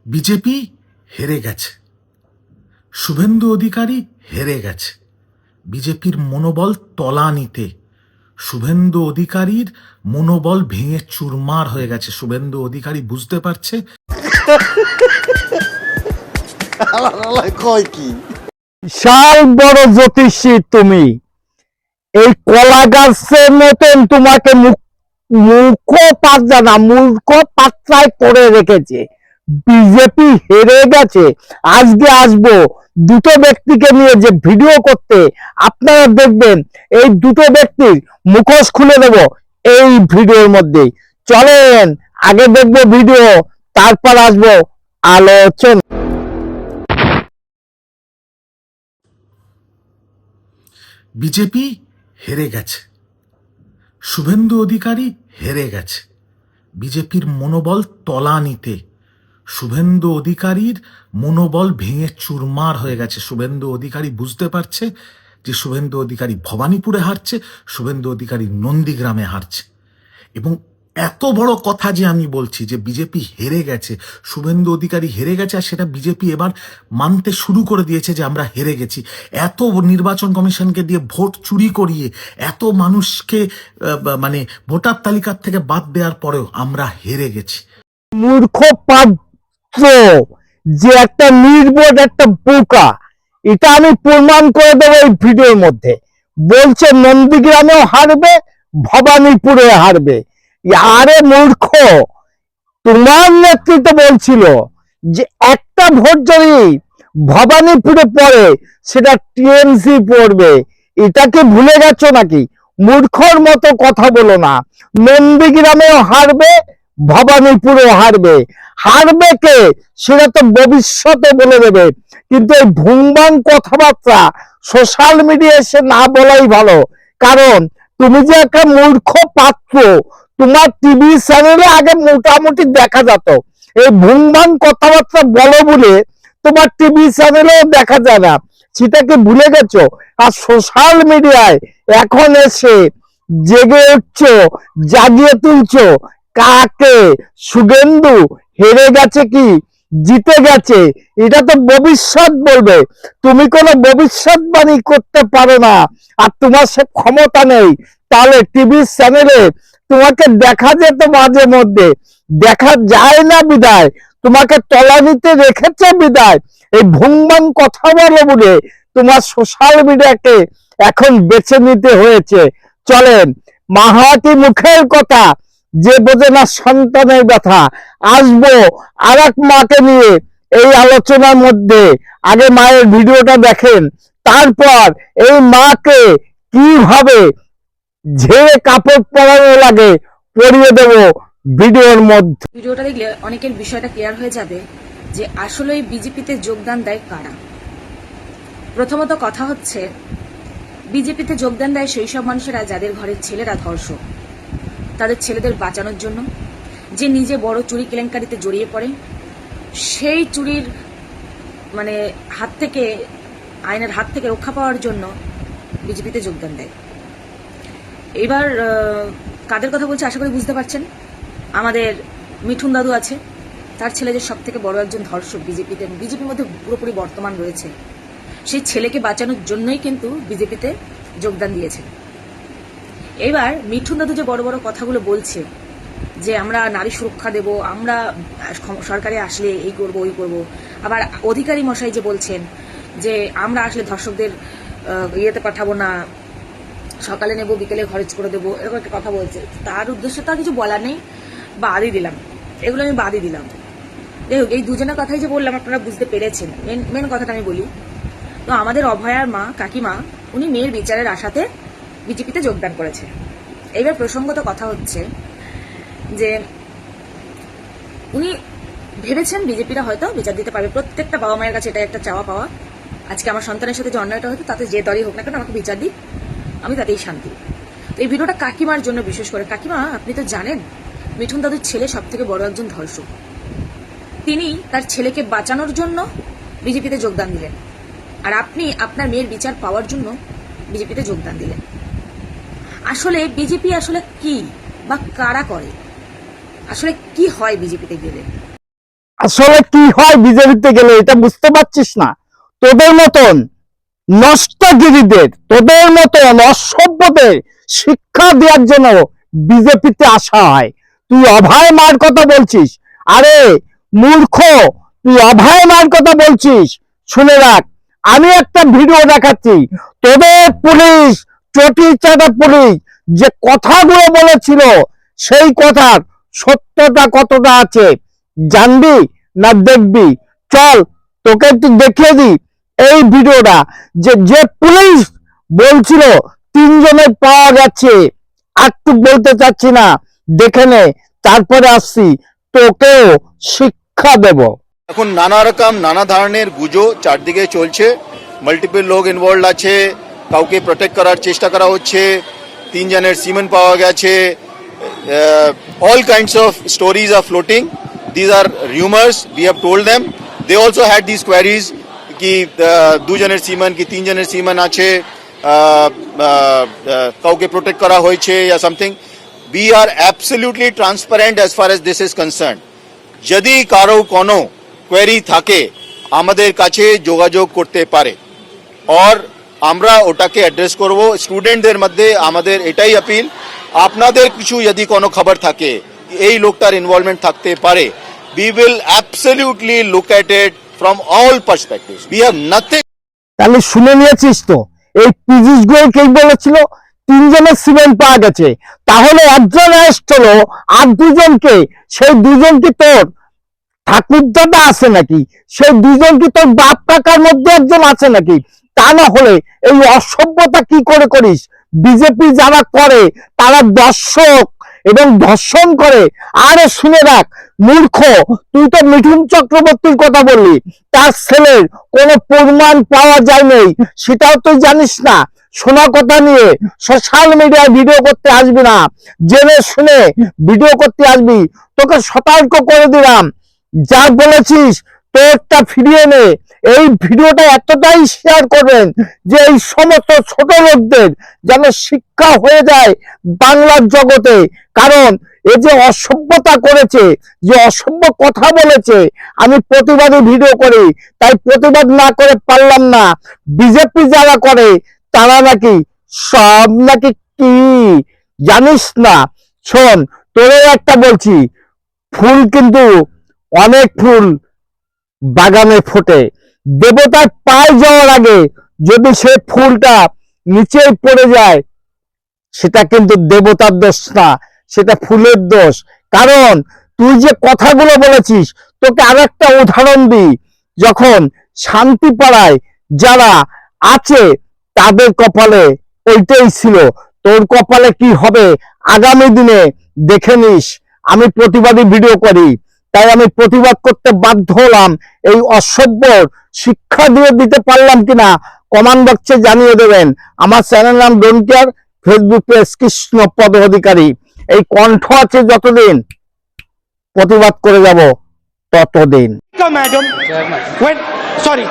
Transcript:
BJP হেরে গেছে, শুভেন্দু অধিকারী হেরে গেছে। বিজেপির মনোবল তলানিতে, শুভেন্দু অধিকারীর মনোবল ভেঙে চুরমার হয়ে গেছে। শুভেন্দু অধিকারী বুঝতে পারছে বিশাল বড় জ্যোতিষী তুমি, এই কলা গাছের মতন তোমাকে মূর্খ পাত্রায় করে রেখেছে। বিজেপি হেরে গেছে। আজকে আসবো দুটো ব্যক্তিকে নিয়ে যে ভিডিও করতে, আপনারা দেখবেন এই দুটো ব্যক্তির মুখোশ খুলে দেব এই ভিডিওর মধ্যে। চলেন আগে দেখবো ভিডিও, তারপর আসবো আলোচনা। বিজেপি হেরে গেছে, শুভেন্দু অধিকারী হেরে গেছে। বিজেপির মনোবল তলানিতে, শুভেন্দু অধিকারীর মনোবল ভেঙে চুরমার হয়ে গেছে। শুভেন্দু অধিকারী বুঝতে পারছে যে শুভেন্দু অধিকারী ভবানীপুরে হারছে, শুভেন্দু অধিকারী নন্দীগ্রামে হারছে। এবং এত বড় কথা যে আমি বলছি যে বিজেপি হেরে গেছে, শুভেন্দু অধিকারী হেরে গেছে, আর সেটা বিজেপি এবার মানতে শুরু করে দিয়েছে যে আমরা হেরে গেছি। এত নির্বাচন কমিশনকে দিয়ে ভোট চুরি করিয়ে এত মানুষকে মানে ভোটার তালিকার থেকে বাদ দেওয়ার পরেও আমরা হেরে গেছি। মূর্খ পাত্র যে একটা নির্বোধ, একটা বোকা, এটা আমি প্রমাণ করে দেবো এই ভিডিওর মধ্যে। বলছে নন্দীগ্রামেও হারবে, ভবানীপুরে হারবে। আরে মূর্খ, তোমার নেতৃত্ব বলছিল যে একটা ভোট যদি ভবানীপুরে পড়ে সেটা টিএমসি পড়বে। এটাকে ভুলে গেছো নাকি? মূর্খর মতো কথা বলো না। নন্দীগ্রামেও হারবে, ভবানীপুরেও হারবে। হারবে কে সেটা তো ভবিষ্যতে বলে দেবে, কিন্তু এই ভুংবাং কথাবার্তা সোশ্যাল মিডিয়ায় এসে না বলাই ভালো। কারণ তুমি যে একটা মূর্খ পাত্র, তোমার টিভি চ্যানেলে আগে মোটামুটি দেখা যেত। এই ভুংবাং কথাবার্তা বলো বলে তোমার টিভি চ্যানেলেও দেখা যায় না, সেটাকে ভুলে গেছো। আর সোশ্যাল মিডিয়ায় এখন এসে জেগে উঠছো, জাগিয়ে তুলছো কাকে? শুভেন্দু হেরে গেছে কি জিতে গেছে এটা তো ভবিষ্যৎ বলবে। তুমি কোনো ভবিষ্যৎবাণী করতে পারো না, আর তোমার সে ক্ষমতা নেই। তাহলে টিভি চ্যানেলে তোমাকে দেখা যেত, মাঝে মধ্যে দেখা যায় না বিদায়, তোমাকে তলানিতে রেখেছে বিদায়। এই ভুংবাং কথা বলো বলে তোমার সোশ্যাল মিডিয়াকে এখন বেছে নিতে হয়েছে। চলেন, মাহাতি মুখের কথা যে বোঝে না সন্তানের ব্যথা। আসবো আর এক মাকে নিয়ে এই আলোচনার মধ্যে। আগে মায়ের ভিডিওটা দেখেন, তারপর এই মাকে কিভাবে ঝেড়ে কাপড় পরানো লাগে পরিয়ে দেব ভিডিওর মধ্যে। ভিডিওটা দেখলে অনেকের বিষয়টা ক্লিয়ার হয়ে যাবে যে আসলে বিজেপিতে যোগদান দেয় কারা। প্রথমত কথা হচ্ছে, বিজেপিতে যোগদান দেয় সেই সব মানুষেরা যাদের ঘরের ছেলেরা ধর্ষক, তাদের ছেলেদের বাঁচানোর জন্য। যে নিজে বড় চুরি কেলেঙ্কারিতে জড়িয়ে পড়ে, সেই চুরির মানে হাত থেকে, আইনের হাত থেকে রক্ষা পাওয়ার জন্য বিজেপিতে যোগদান দেয়। এবার কাদের কথা বলছে আশা করি বুঝতে পারছেন। আমাদের মিঠুন দাদু আছে, তার ছেলে যে সব থেকে বড় একজন ধর্ষক বিজেপির মধ্যে পুরোপুরি বর্তমান রয়েছে, সেই ছেলেকে বাঁচানোর জন্যই কিন্তু বিজেপিতে যোগদান দিয়েছে। এবার মিঠুন দাদু যে বড় বড় কথাগুলো বলছে যে আমরা নারী সুরক্ষা দেব, আমরা সরকারে আসলে এই করব ওই করব, আবার অধিকারী মশাই যে বলছেন যে আমরা আসলে ধর্ষকদের ইয়েতে পাঠাবো না, সকালে নেব বিকেলে খরচ করে দেবো, এরকম একটা কথা বলছে। তার উদ্দেশ্যে তো আর কিছু বলার নেই, বাদই দিলাম, এগুলো আমি বাদই দিলাম। যাই হোক, এই দুজনের কথাই যে বললাম আপনারা বুঝতে পেরেছেন। মেন কথাটা আমি বলি, তো আমাদের অভয়ার মা কাকিমা উনি মেয়ের বিচারের আশাতে বিজেপিতে যোগদান করেছে। এবার প্রসঙ্গত কথা হচ্ছে যে উনি ভেবেছেন বিজেপিরা হয়তো বিচার দিতে পারবে। প্রত্যেকটা বাবা মায়ের কাছে এটা একটা চাওয়া পাওয়া, আজকে আমার সন্তানের সাথে যে অন্যায়টা হতো তাতে যে দলই হোক না কেন আমাকে বিচার দিই, আমি তাতেই শান্তি। তো এই ভিডিওটা কাকিমার জন্য বিশেষ করে। কাকিমা, আপনি তো জানেন মিঠুন দাদুর ছেলে সব থেকে বড় একজন ধর্ষক। তিনি তার ছেলেকে বাঁচানোর জন্য বিজেপিতে যোগদান দিলেন, আর আপনি আপনার মেয়ের বিচার পাওয়ার জন্য বিজেপিতে যোগদান দিলেন। আসলে বিজেপি আসলে কি বা কারা করে, আসলে কি হয় বিজেপিতে গেলে? আসলে কি হয় বিজেপিতে গেলে এটা বুঝতে পারছিস না? তোদের মতন নষ্টগিরিদের, তোদের মতন অসভ্যদের শিক্ষা দেওয়ার জন্য বিজেপিতে আসা হয়। তুই অভয় মার কথা বলছিস, আরে মূর্খ, তুই অভয় মার কথা বলছিস। শুনে রাখ, আমি একটা ভিডিও দেখাচ্ছি, তোদের পুলিশ, চটি চাটা পুলিশ যে কথাগুলো বলেছিল সেই কথার সত্যতা কতটা আছে জানবি না দেখবি? চল তোকে একটু দেখিয়ে দিই এই ভিডিওটা, যে যে পুলিশ বলছিল 3 জনের পাওয়া গেছে, আর তুই বলতে চাচ্ছি না, দেখে নে, তারপরে আসছি, তোকেও শিক্ষা দেব। এখন নানা রকম নানা ধরনের গুজো চারদিকে চলছে, মাল্টিপল লোক ইনভলভ আছে, কাউকে প্রোটেক্ট করার চেষ্টা করা হচ্ছে, 3 জনের সিমেন্ট পাওয়া গেছে, all kinds of stories are floating. These are rumours, we have told them. They also had this queries কি 2 জনের সিমেন্ট কি 3 জনের সিমেন্ট আছে, কাউকে প্রোটেক্ট করা হয়েছে या something. We are absolutely transparent as far as this is concern. যদি কারো কোনো কোয়েরি থাকে আমাদের কাছে যোগাযোগ করতে পারে, আর আমরা ওটাকে অ্যাড্রেস করব। স্টুডেন্টদের মধ্যে আমাদের এটাই আপিল, আপনাদের কিছু যদি কোনো খবর থাকে এই লোকটার ইনভলভমেন্ট থাকতে পারে, we will absolutely look at it from all perspectives. We have nothing. তাহলে শুনে নিয়েছিস তো, এই পীযূষ গোয়েল কে বলেছিল 3 জনের সিমেন্ট পাওয়া গেছে, তাহলে একজন অ্যারেস্ট হলো, আর 2 জনকে, সেই 2 জন কি তোর ঠাকুরদাদা আছে নাকি? সেই 2 জন কি তোর বাপ কাকার মধ্যে একজন আছে নাকি? তা না হলে এই অসভ্যতা কি করে করিস? বিজেপি যারা করে তারা দর্শক এবং ধর্ষণ করে। আরে শুনে রাখ মূর্খ, তুই তো মিঠুন চক্রবর্তীর কথা বললি, তার ছেলের কোনো প্রমাণ পাওয়া যায়নি, সেটাও তুই জানিস না। শোনা কথা নিয়ে সোশ্যাল মিডিয়ায় ভিডিও করতে আসবি না, জেনে শুনে ভিডিও করতে আসবি, তোকে সতর্ক করে দিলাম। যা বলেছিস তোরটা ফিরিয়ে নে। এই ভিডিওটা এতটাই শেয়ার করবেন যে এই সমস্ত ছোট লোকদের যেন শিক্ষা হয়ে যায় বাংলার জগতে। কারণ এই যে অসভ্যতা করেছে, যে অসভ্য কথা বলেছে, আমি প্রতিবাদী ভিডিও করি, তাই প্রতিবাদ না করে পারলাম না। বিজেপি যারা করে তারা নাকি সব নাকি কি জানিস না? শোন, তোরেও একটা বলছি, ফুল কিন্তু অনেক ফুল বাগানে ফোটে, দেবতার পায়ে যাওয়ার আগে যদি সে ফুলটা নিচে পড়ে যায়, সেটা কিন্তু দেবতার দোষ না, সেটা ফুলের দোষ। কারণ তুই যে কথাগুলো বলেছিস, তোকে আর একটা উদাহরণ দিই, যখন শান্তিপাড়ায় যারা আছে তাদের কপালে ওইটাই ছিল, তোর কপালে কি হবে আগামী দিনে দেখে নিস। আমি প্রতিবাদী ভিডিও করি, তাই আমি প্রতিবাদ করতে বাধ্য হলাম। এই অসভ্য শিক্ষা দিয়ে দিতে পারলাম কিনা কমেন্ট বক্সে জানিয়ে দেবেন। আমার চ্যানেল নাম don't care, Facebook page Krishnapada Adhikari. এই কণ্ঠ আছে যতদিন, প্রতিবাদ করে যাব ততদিন। Madam, when sorry.